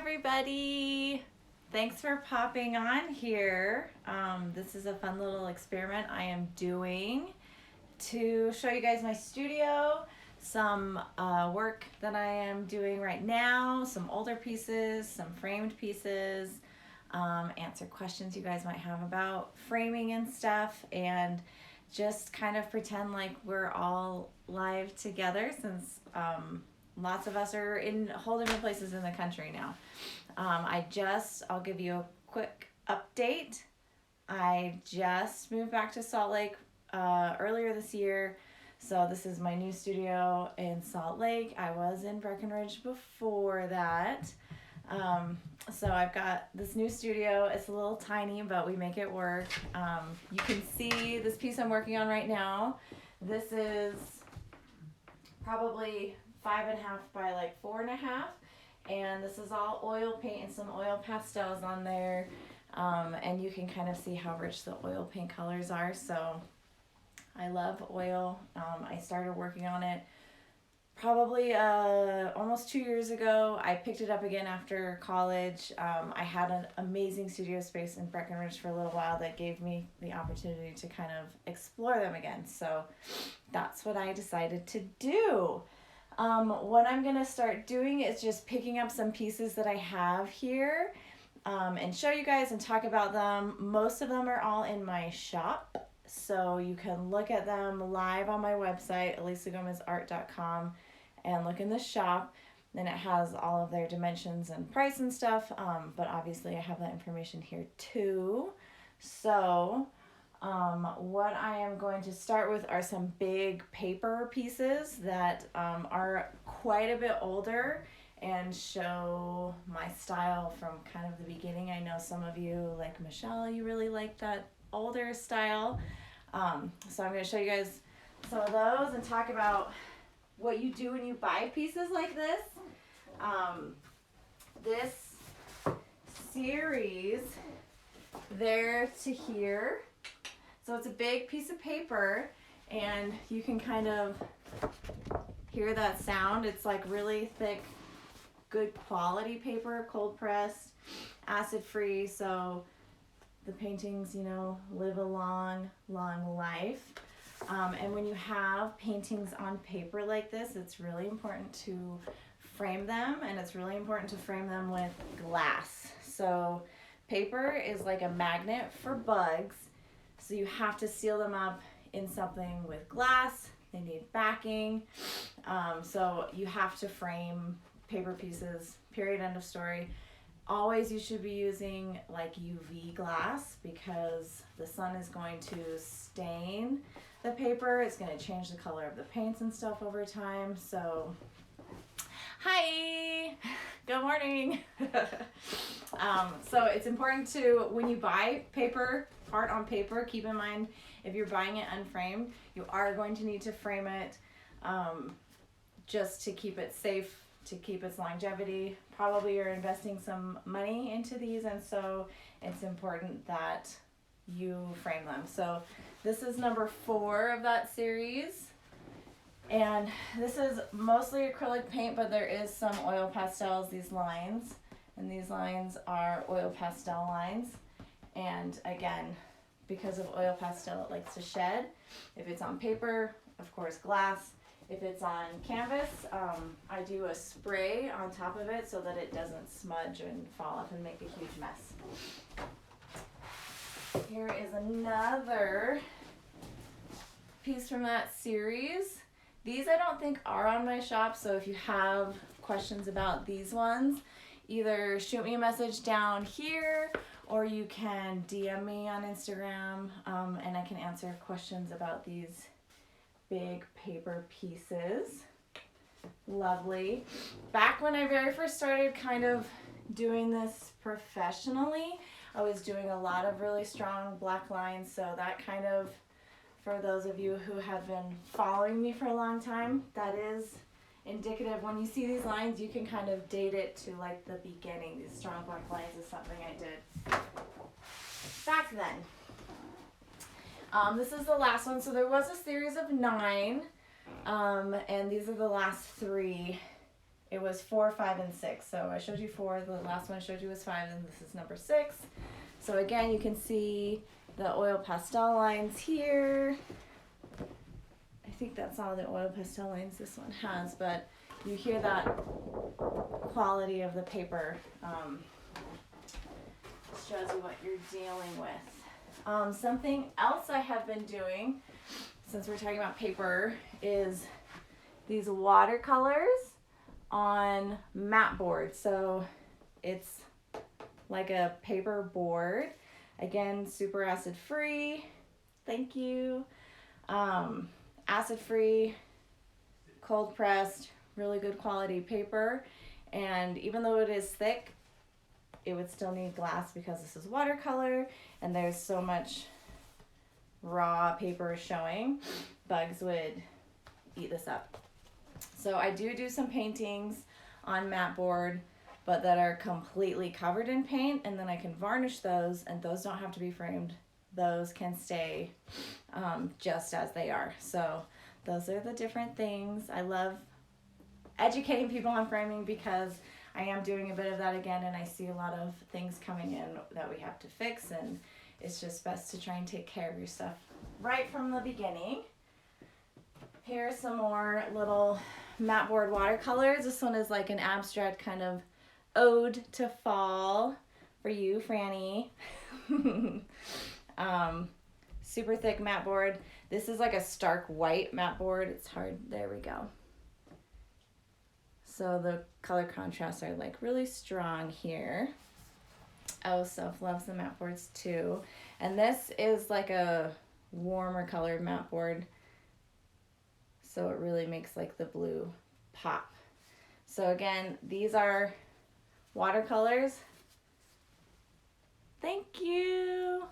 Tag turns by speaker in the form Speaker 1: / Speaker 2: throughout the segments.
Speaker 1: everybody. Thanks for popping on here. This is a fun little experiment I am doing to show you guys my studio, some work that I am doing right now, some older pieces, some framed pieces, answer questions you guys might have about framing and stuff, and just kind of pretend like we're all live together since lots of us are in whole different places in the country now. I'll give you a quick update. I just moved back to Salt Lake earlier this year. So this is my new studio in Salt Lake. I was in Breckenridge before that. So I've got this new studio. It's a little tiny, but we make it work. You can see this piece I'm working on right now. This is probably 5.5 by like 4.5. And this is all oil paint and some oil pastels on there. And you can kind of see how rich the oil paint colors are. So I love oil. I started working on it probably almost 2 years ago. I picked it up again after college. I had an amazing studio space in Breckenridge for a little while that gave me the opportunity to kind of explore them again. So that's what I decided to do. What I'm going to start doing is just picking up some pieces that I have here and show you guys and talk about them. Most of them are all in my shop, so you can look at them live on my website, elisagomezart.com, and look in the shop. Then it has all of their dimensions and price and stuff, but obviously I have that information here too. So what I am going to start with are some big paper pieces that are quite a bit older and show my style from kind of the beginning. I know some of you, like Michelle, you really like that older style. So I'm going to show you guys some of those and talk about what you do when you buy pieces like this. This series, There to Here. So it's a big piece of paper, and you can kind of hear that sound. It's like really thick, good quality paper, cold pressed, acid free, so the paintings, live a long, long life. And when you have paintings on paper like this, it's really important to frame them, and it's really important to frame them with glass. So paper is like a magnet for bugs. So you have to seal them up in something with glass. They need backing. So you have to frame paper pieces, period, end of story. Always you should be using like UV glass because the sun is going to stain the paper. It's going to change the color of the paints and stuff over time. So, hi, good morning. So it's important to, when you buy art on paper, keep in mind if you're buying it unframed, you are going to need to frame it just to keep it safe, to keep its longevity. Probably you're investing some money into these, and so it's important that you frame them. So this is number 4 of that series, and this is mostly acrylic paint, but there is some oil pastels, these lines, and these lines are oil pastel lines. And again, because of oil pastel, it likes to shed. If it's on paper, of course, glass. If it's on canvas, I do a spray on top of it so that it doesn't smudge and fall off and make a huge mess. Here is another piece from that series. These I don't think are on my shop, so if you have questions about these ones, either shoot me a message down here, or you can DM me on Instagram, and I can answer questions about these big paper pieces. Lovely. Back when I very first started kind of doing this professionally, I was doing a lot of really strong black lines, so that kind of, for those of you who have been following me for a long time, that is indicative. When you see these lines, you can kind of date it to like the beginning. These strong black lines is something I did back then. This is the last one. So there was a series of 9, and these are the last 3 it was 4, 5, and 6. So I showed you 4, the last one I showed you was 5, and this is number 6. So again, you can see the oil pastel lines here. I think that's all the oil pastel lines this one has, but you hear that quality of the paper. Shows you what you're dealing with. Something else I have been doing, since we're talking about paper, is these watercolors on mat board. So it's like a paper board. Again, super acid free. Thank you. Acid free, cold pressed, really good quality paper. And even though it is thick, it would still need glass because this is watercolor and there's so much raw paper showing. Bugs would eat this up. So I do some paintings on mat board, but that are completely covered in paint, and then I can varnish those, and those don't have to be framed. Those can stay just as they are. So those are the different things. I love educating people on framing because I am doing a bit of that again, and I see a lot of things coming in that we have to fix, and it's just best to try and take care of your stuff right from the beginning. Here's some more little mat board watercolors. This one is like an abstract kind of ode to fall for you, Franny. Super thick mat board. This is like a stark white mat board. It's hard. There we go. So the color contrasts are like really strong here. Oh, Soph loves the mat boards too. And this is like a warmer colored mat board. So it really makes like the blue pop. So again, these are watercolors. Thank you.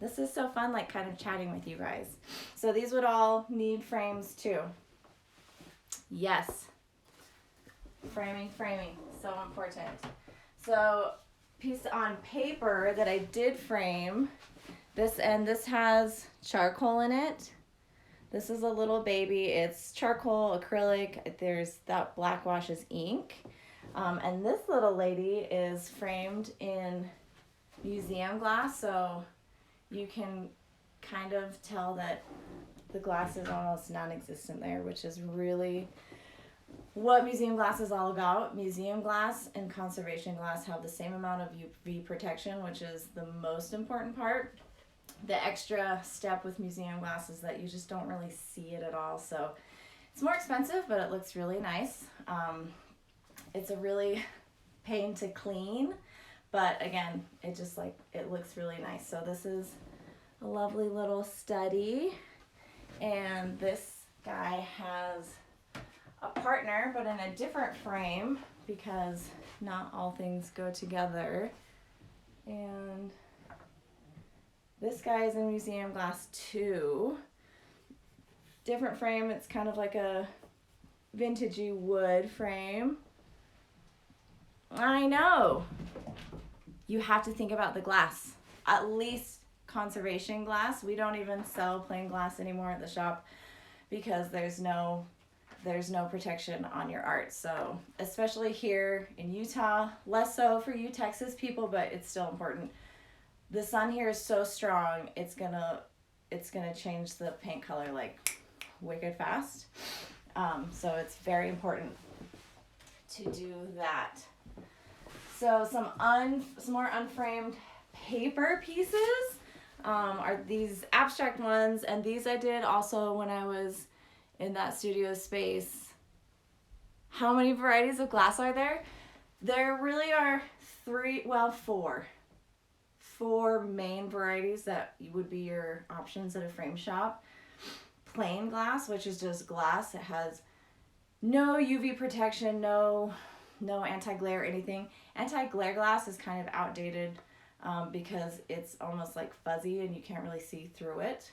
Speaker 1: This is so fun, like kind of chatting with you guys. So these would all need frames too. Yes. Framing, so important. So piece on paper that I did frame, this has charcoal in it. This is a little baby. It's charcoal, acrylic. There's that black wash is ink. And this little lady is framed in museum glass, so you can kind of tell that the glass is almost non-existent there, which is really what museum glass is all about. Museum glass and conservation glass have the same amount of UV protection, which is the most important part. The extra step with museum glass is that you just don't really see it at all. So it's more expensive, but it looks really nice. It's a really pain to clean, but again, it looks really nice. So this is a lovely little study, and this guy has a partner, but in a different frame because not all things go together. And this guy is in museum glass too. Different frame, it's kind of like a vintagey wood frame. I know. You have to think about the glass. At least conservation glass. We don't even sell plain glass anymore at the shop because there's no protection on your art. So especially here in Utah, less so for you Texas people, but it's still important. The sun here is so strong, it's gonna change the paint color like wicked fast. So it's very important to do that. So some more unframed paper pieces are these abstract ones, and these I did also when I was in that studio space. How many varieties of glass are there? There really are four main varieties that would be your options at a frame shop. Plain glass, which is just glass. It has no UV protection, no anti-glare or anything. Anti-glare glass is kind of outdated because it's almost like fuzzy and you can't really see through it.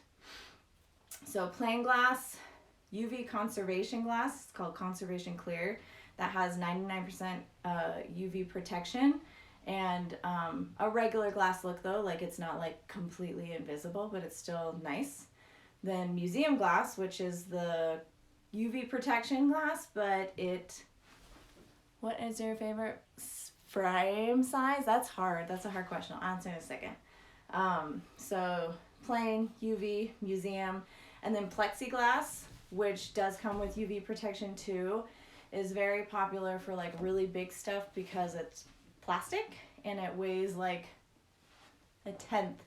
Speaker 1: So plain glass, UV conservation glass, it's called Conservation Clear, that has 99% UV protection, and a regular glass look though, like it's not like completely invisible, but it's still nice. Then museum glass, which is the UV protection glass, but it What is your favorite frame size? That's hard. That's a hard question. I'll answer in a second. So plain, UV, museum, and then plexiglass, which does come with UV protection too, is very popular for like really big stuff because it's plastic and it weighs like a tenth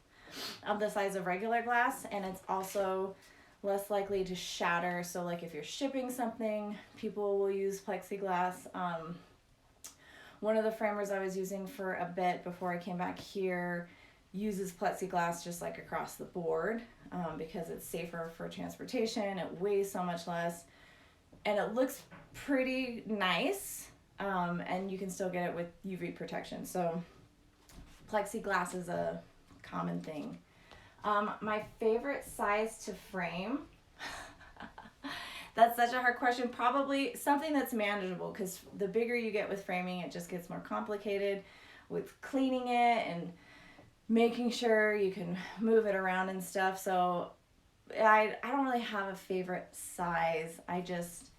Speaker 1: of the size of regular glass, and it's also less likely to shatter. So like if you're shipping something, people will use plexiglass. One of the framers I was using for a bit before I came back here uses plexiglass just like across the board, because it's safer for transportation, it weighs so much less, and it looks pretty nice, and you can still get it with UV protection. So plexiglass is a common thing. My favorite size to frame, that's such a hard question. Probably something that's manageable, because the bigger you get with framing, it just gets more complicated with cleaning it and making sure you can move it around and stuff. So I don't really have a favorite size. I just,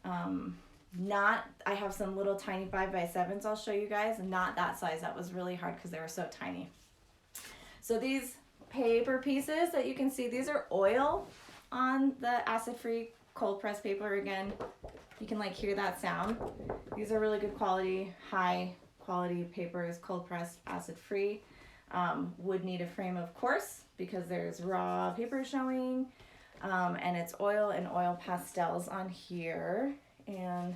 Speaker 1: I have some little tiny 5x7s I'll show you guys. Not that size. That was really hard because they were so tiny. So these paper pieces that you can see, these are oil on the acid-free cold pressed paper. Again, you can like hear that sound. These are really good quality, high quality papers, cold pressed, acid-free. Would need a frame, of course, because there's raw paper showing, and it's oil and oil pastels on here. And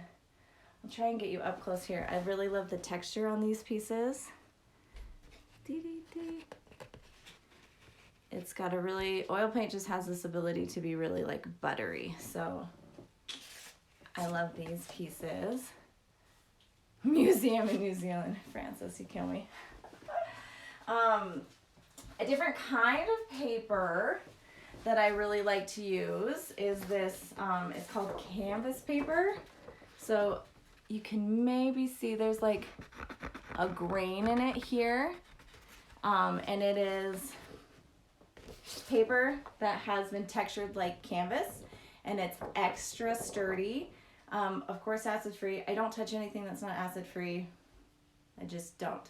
Speaker 1: I'll try and get you up close here. I really love the texture on these pieces. It's got a really, oil paint just has this ability to be really like buttery. So I love these pieces. Museum in New Zealand. Francis, you kill me. A different kind of paper that I really like to use is this, it's called canvas paper. So you can maybe see there's like a grain in it here, and it is paper that has been textured like canvas, and it's extra sturdy. Of course, acid free. I don't touch anything that's not acid free. I just don't.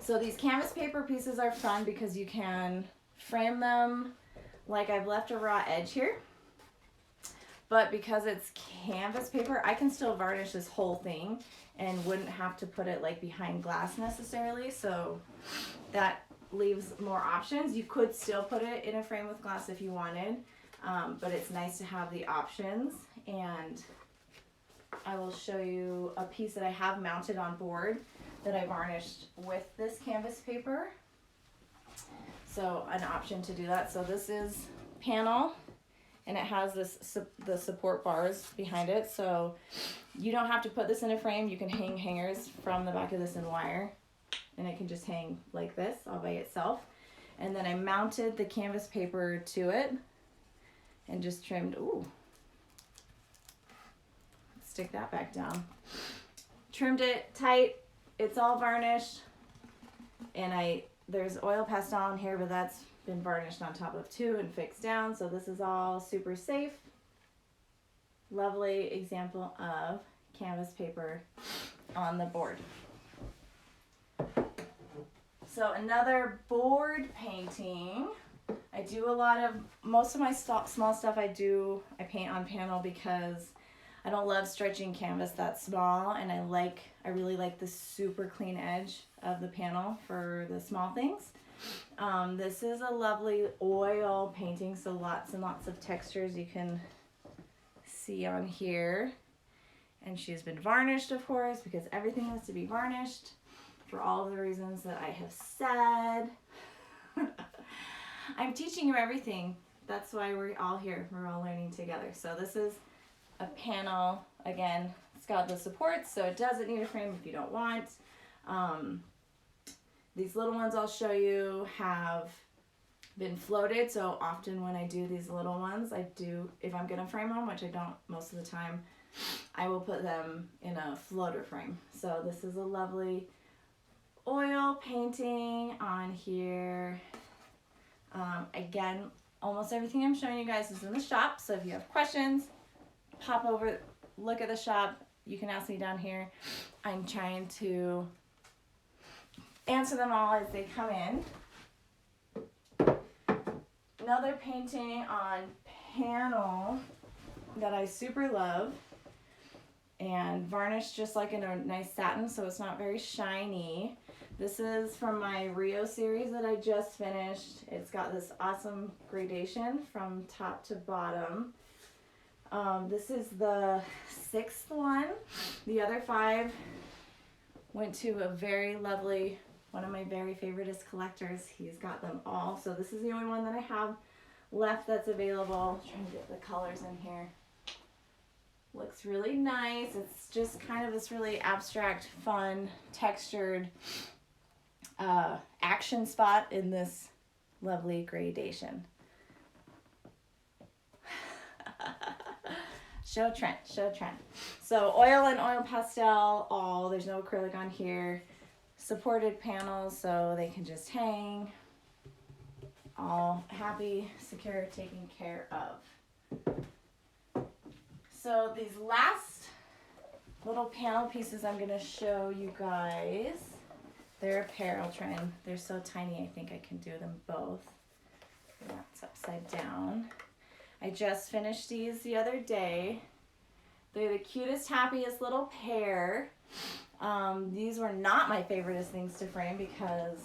Speaker 1: So these canvas paper pieces are fun because you can frame them. Like I've left a raw edge here, but because it's canvas paper, I can still varnish this whole thing and wouldn't have to put it like behind glass necessarily. So that leaves more options. You could still put it in a frame with glass if you wanted, but it's nice to have the options. And I will show you a piece that I have mounted on board that I varnished with this canvas paper. So an option to do that. So this is panel, and it has the support bars behind it. So you don't have to put this in a frame. You can hang hangers from the back of this in wire, and it can just hang like this all by itself. And then I mounted the canvas paper to it and just trimmed, stick that back down. Trimmed it tight. It's all varnished, and there's oil pastel on here, but that's been varnished on top of too and fixed down. So this is all super safe. Lovely example of canvas paper on the board. So another board painting. I do most of my small stuff I paint on panel because I don't love stretching canvas that small, and I really like the super clean edge of the panel for the small things. This is a lovely oil painting, so lots and lots of textures you can see on here. And she's been varnished, of course, because everything has to be varnished for all of the reasons that I have said. I'm teaching you everything. That's why we're all here. We're all learning together. So this is a panel. Again, it's got the supports, so it doesn't need a frame if you don't want. These little ones I'll show you have been floated, so often when I do these little ones, if I'm gonna frame them, which I don't most of the time, I will put them in a floater frame. So this is a lovely oil painting on here. Again, almost everything I'm showing you guys is in the shop, so if you have questions, pop over, look at the shop, you can ask me down here. I'm trying to answer them all as they come in. Another painting on panel that I super love, and varnished just like in a nice satin, so it's not very shiny. This is from my Rio series that I just finished. It's got this awesome gradation from top to bottom. This is the 6th one. The other 5 went to a very lovely, one of my very favoriteest collectors. He's got them all. So this is the only one that I have left that's available. I'm trying to get the colors in here. Looks really nice. It's just kind of this really abstract, fun, textured action spot in this lovely gradation. Show Trent, show Trent. So oil and oil pastel, all, there's no acrylic on here. Supported panels so they can just hang. All happy, secure, taken care of. So these last little panel pieces I'm gonna show you guys, they're apparel trim. They're so tiny, I think I can do them both. That's upside down. I just finished these the other day. They're the cutest, happiest little pair. These were not my favoriteest things to frame because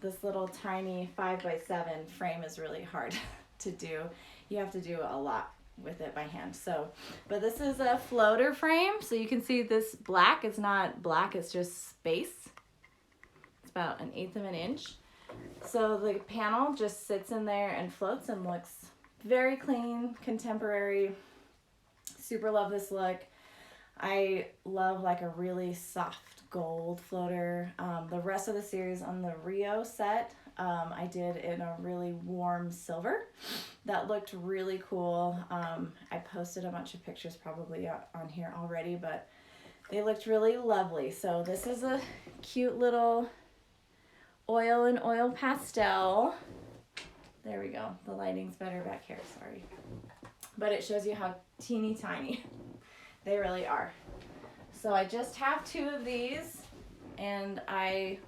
Speaker 1: this little tiny 5x7 frame is really hard to do. You have to do a lot with it by hand. So, but this is a floater frame. So you can see this black, it's not black, it's just space. It's about 1/8 of an inch. So the panel just sits in there and floats and looks very clean, contemporary. Super love this look. I love like a really soft gold floater. The rest of the series on the Rio set, I did in a really warm silver. That looked really cool. I posted a bunch of pictures probably on here already, but they looked really lovely. So this is a cute little oil and oil pastel. There we go. The lighting's better back here, sorry. But it shows you how teeny tiny they really are. So I just have 2 of these, and I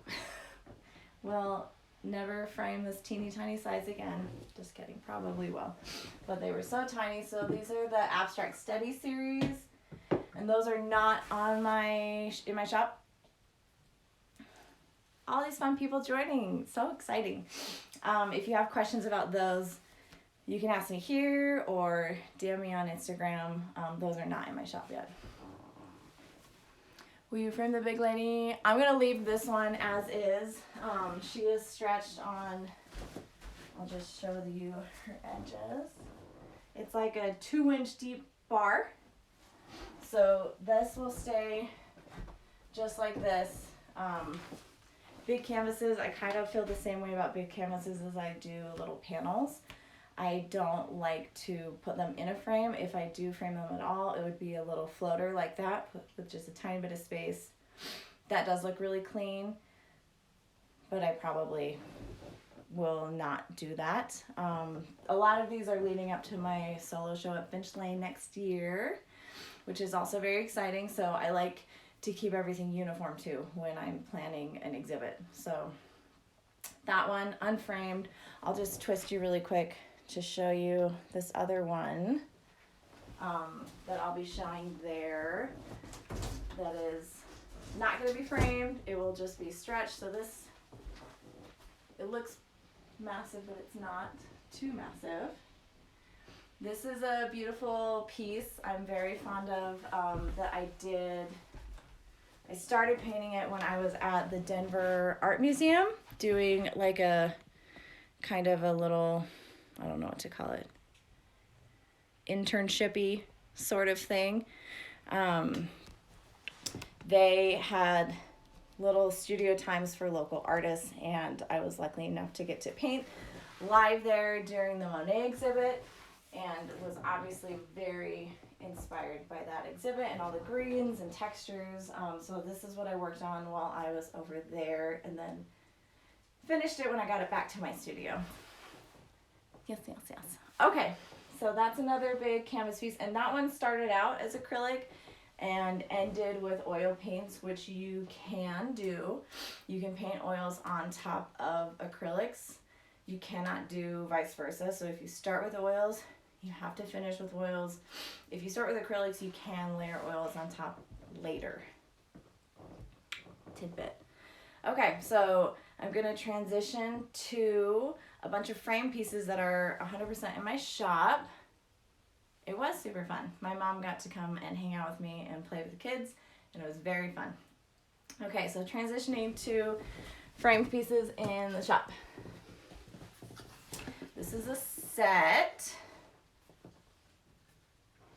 Speaker 1: will never frame this teeny tiny size again. Just kidding, probably will. But they were so tiny. So these are the Abstract Steady series, and those are not on in my shop. All these fun people joining, so exciting. If you have questions about those, you can ask me here or DM me on Instagram. Those are not in my shop yet. Will you frame the big lady? I'm gonna leave this one as is. She is stretched on, I'll just show you her edges. It's like a 2-inch deep bar. So this will stay just like this. Big canvases, I kind of feel the same way about big canvases as I do little panels. I don't like to put them in a frame. If I do frame them at all, it would be a little floater like that with just a tiny bit of space. That does look really clean, but I probably will not do that. A lot of these are leading up to my solo show at Finch Lane next year, which is also very exciting. So I like to keep everything uniform too when I'm planning an exhibit. So that one, unframed. I'll just twist you really quick to show you this other one that I'll be showing there that is not going to be framed. It will just be stretched. So this, it looks massive, but it's not too massive. This is a beautiful piece I'm very fond of that I started painting it when I was at the Denver Art Museum doing like a kind of a little, I don't know what to call it, internship-y sort of thing. They had little studio times for local artists, and I was lucky enough to get to paint live there during the Monet exhibit, and was obviously very inspired by that exhibit and all the greens and textures. So this is what I worked on while I was over there, and then finished it when I got it back to my studio. Yes. Okay, so that's another big canvas piece, and that one started out as acrylic, and ended with oil paints, which you can do. You can paint oils on top of acrylics. You cannot do vice versa. So if you start with oils, you have to finish with oils. If you start with acrylics, you can layer oils on top later. Tidbit. Okay, so I'm gonna transition to a bunch of frame pieces that are 100% in my shop. It was super fun. My mom got to come and hang out with me and play with the kids, and it was very fun. Okay, so transitioning to framed pieces in the shop. This is a set.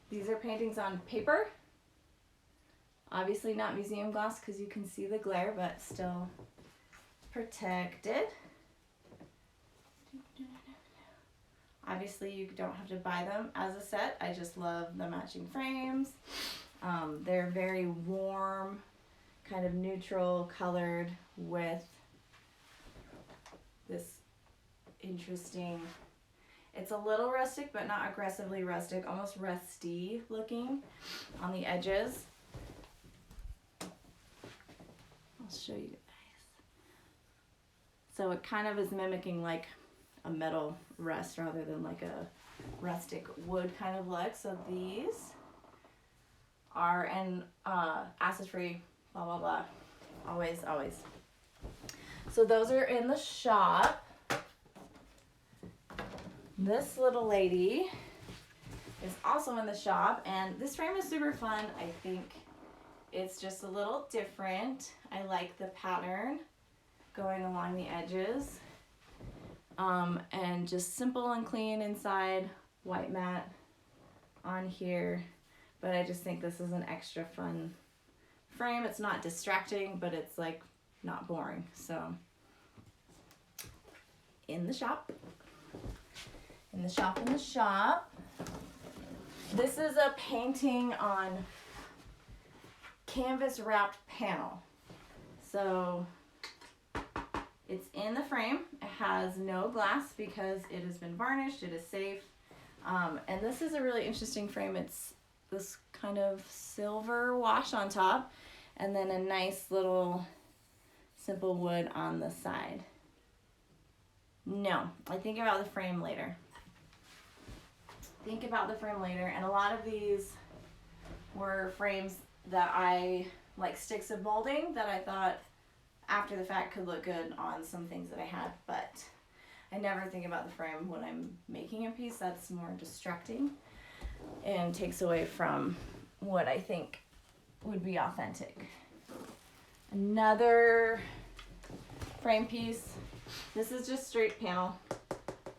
Speaker 1: These are paintings on paper. Obviously not museum glass because you can see the glare, but still protected. Obviously you don't have to buy them as a set. I just love the matching frames. They're very warm, kind of neutral colored with this interesting, it's a little rustic but not aggressively rustic, almost rusty looking on the edges. I'll show you guys. So it kind of is mimicking like a metal rust rather than like a rustic wood kind of look. So these are acid free, blah blah blah, always. So those are in the shop. This little lady is also in the shop, and this frame is super fun. I think it's just a little different. I like the pattern going along the edges. And just simple and clean inside, white mat on here. But I just think this is an extra fun frame. It's not distracting, but it's like not boring. So in the shop. This is a painting on canvas wrapped panel. So it's in the frame. It has no glass because it has been varnished. It is safe. And this is a really interesting frame. It's this kind of silver wash on top and then a nice little simple wood on the side. No, I think about the frame later. And a lot of these were frames that I, like sticks of molding that I thought after the fact could look good on some things that I had, but I never think about the frame when I'm making a piece. That's more distracting and takes away from what I think would be authentic. Another frame piece. This is just straight panel,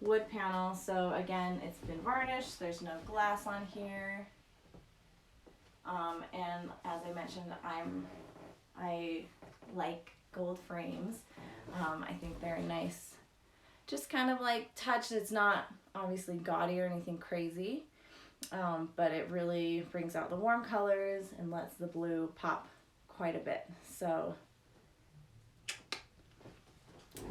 Speaker 1: wood panel. So again, it's been varnished. There's no glass on here. And as I mentioned, I like gold frames. I think they're a nice, just kind of like touch. It's not obviously gaudy or anything crazy, but it really brings out the warm colors and lets the blue pop quite a bit. So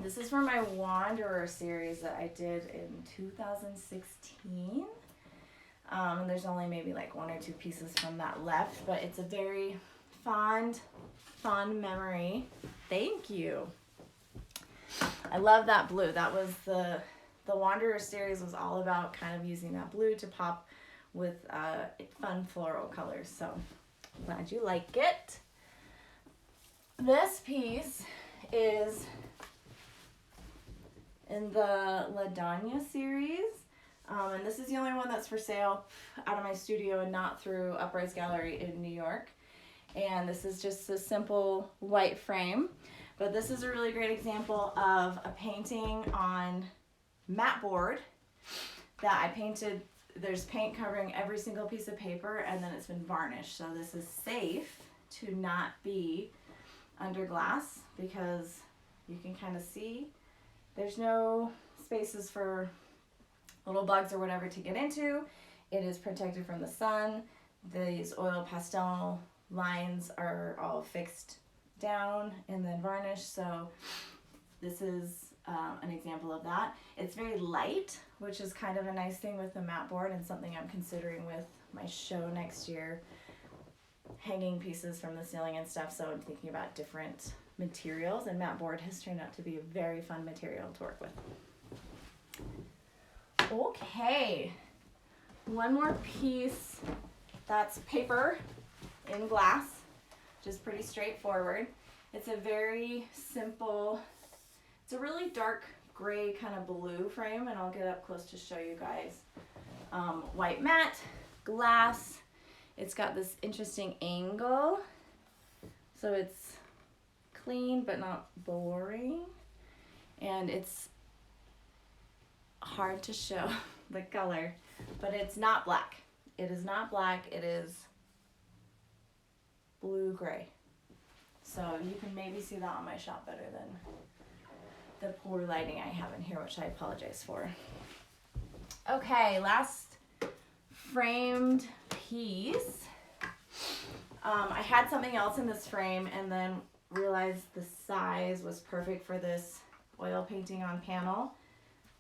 Speaker 1: this is for my Wanderer series that I did in 2016. And there's only maybe like one or two pieces from that left, but it's a very fond memory. Thank you. I love that blue. That was the Wanderer series was all about kind of using that blue to pop with fun floral colors. So glad you like it. This piece is in the LaDanya series. And this is the only one that's for sale out of my studio and not through Uprise Gallery in New York. And this is just a simple white frame. But this is a really great example of a painting on mat board that I painted. There's paint covering every single piece of paper and then it's been varnished. So this is safe to not be under glass because you can kind of see there's no spaces for little bugs or whatever to get into. It is protected from the sun. These oil pastel lines are all fixed down and then varnished. So this is an example of that. It's very light, which is kind of a nice thing with the mat board and something I'm considering with my show next year. hanging pieces from the ceiling and stuff, so I'm thinking about different materials, and mat board has turned out to be a very fun material to work with. Okay, one more piece that's paper in glass, just pretty straightforward. It's a very simple, it's a really dark gray kind of blue frame, and I'll get up close to show you guys. White mat, glass. It's got this interesting angle, so it's clean but not boring, and it's hard to show the color, but it's not black. It is not black, it is blue gray. So you can maybe see that on my shop better than the poor lighting I have in here, which I apologize for. Okay, last framed piece. I had something else in this frame and then realized the size was perfect for this oil painting on panel,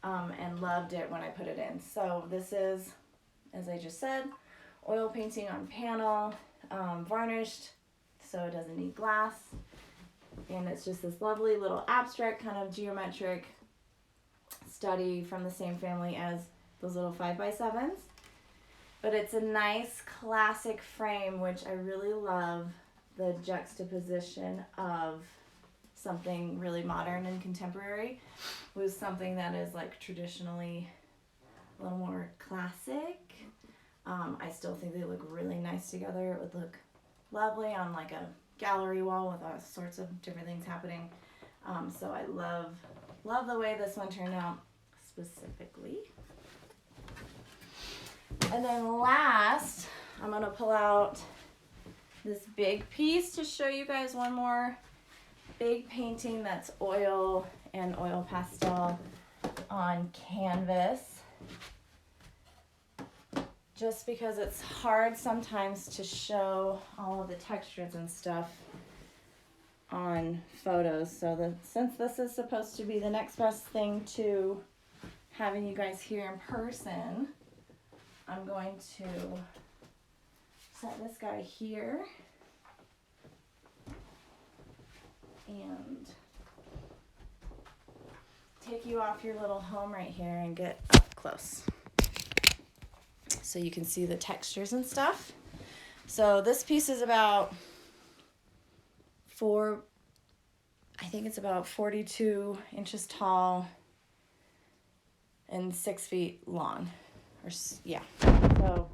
Speaker 1: and loved it when I put it in. So this is, as I just said, oil painting on panel, varnished, so it doesn't need glass. And it's just this lovely little abstract kind of geometric study from the same family as those little 5x7s. But it's a nice classic frame, which I really love the juxtaposition of something really modern and contemporary with something that is like traditionally a little more classic. I still think they look really nice together. It would look lovely on like a gallery wall with all sorts of different things happening. So I love the way this one turned out specifically. And then last, I'm gonna pull out this big piece to show you guys one more big painting that's oil and oil pastel on canvas. Just because it's hard sometimes to show all of the textures and stuff on photos. So since this is supposed to be the next best thing to having you guys here in person, I'm going to set this guy here and take you off your little home right here and get up close so you can see the textures and stuff. So this piece is about I think it's about 42 inches tall and 6 feet long. Yeah. So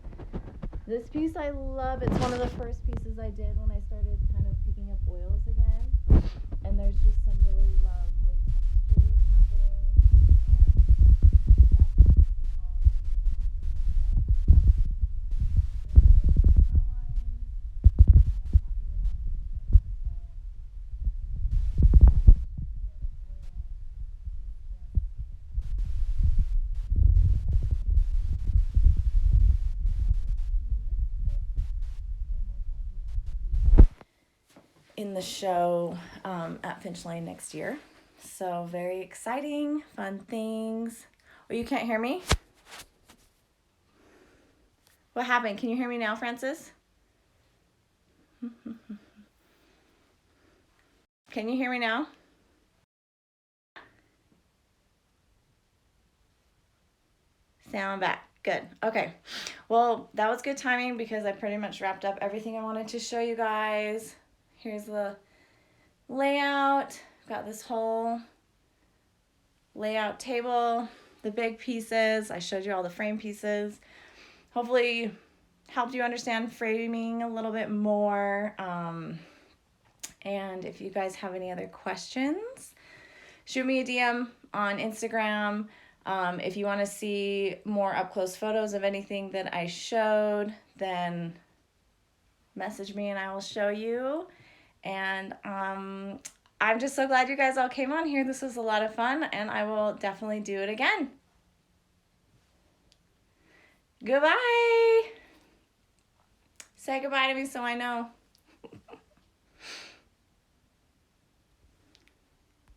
Speaker 1: this piece I love. It's one of the first pieces I did when I started kind of picking up oils again. And there's just some really lovely textures happening. In the show at Finch Lane next year. So very exciting, fun things. Oh, you can't hear me? What happened? Can you hear me now, Francis? Can you hear me now? Sound back. Good. Okay. Well, that was good timing because I pretty much wrapped up everything I wanted to show you guys. Here's the layout. Got this whole layout table, the big pieces. I showed you all the frame pieces. Hopefully helped you understand framing a little bit more. And if you guys have any other questions, shoot me a DM on Instagram. If you want to see more up-close photos of anything that I showed, then message me and I will show you. And I'm just so glad you guys all came on here. This was a lot of fun, and I will definitely do it again. Goodbye. Say goodbye to me so I know.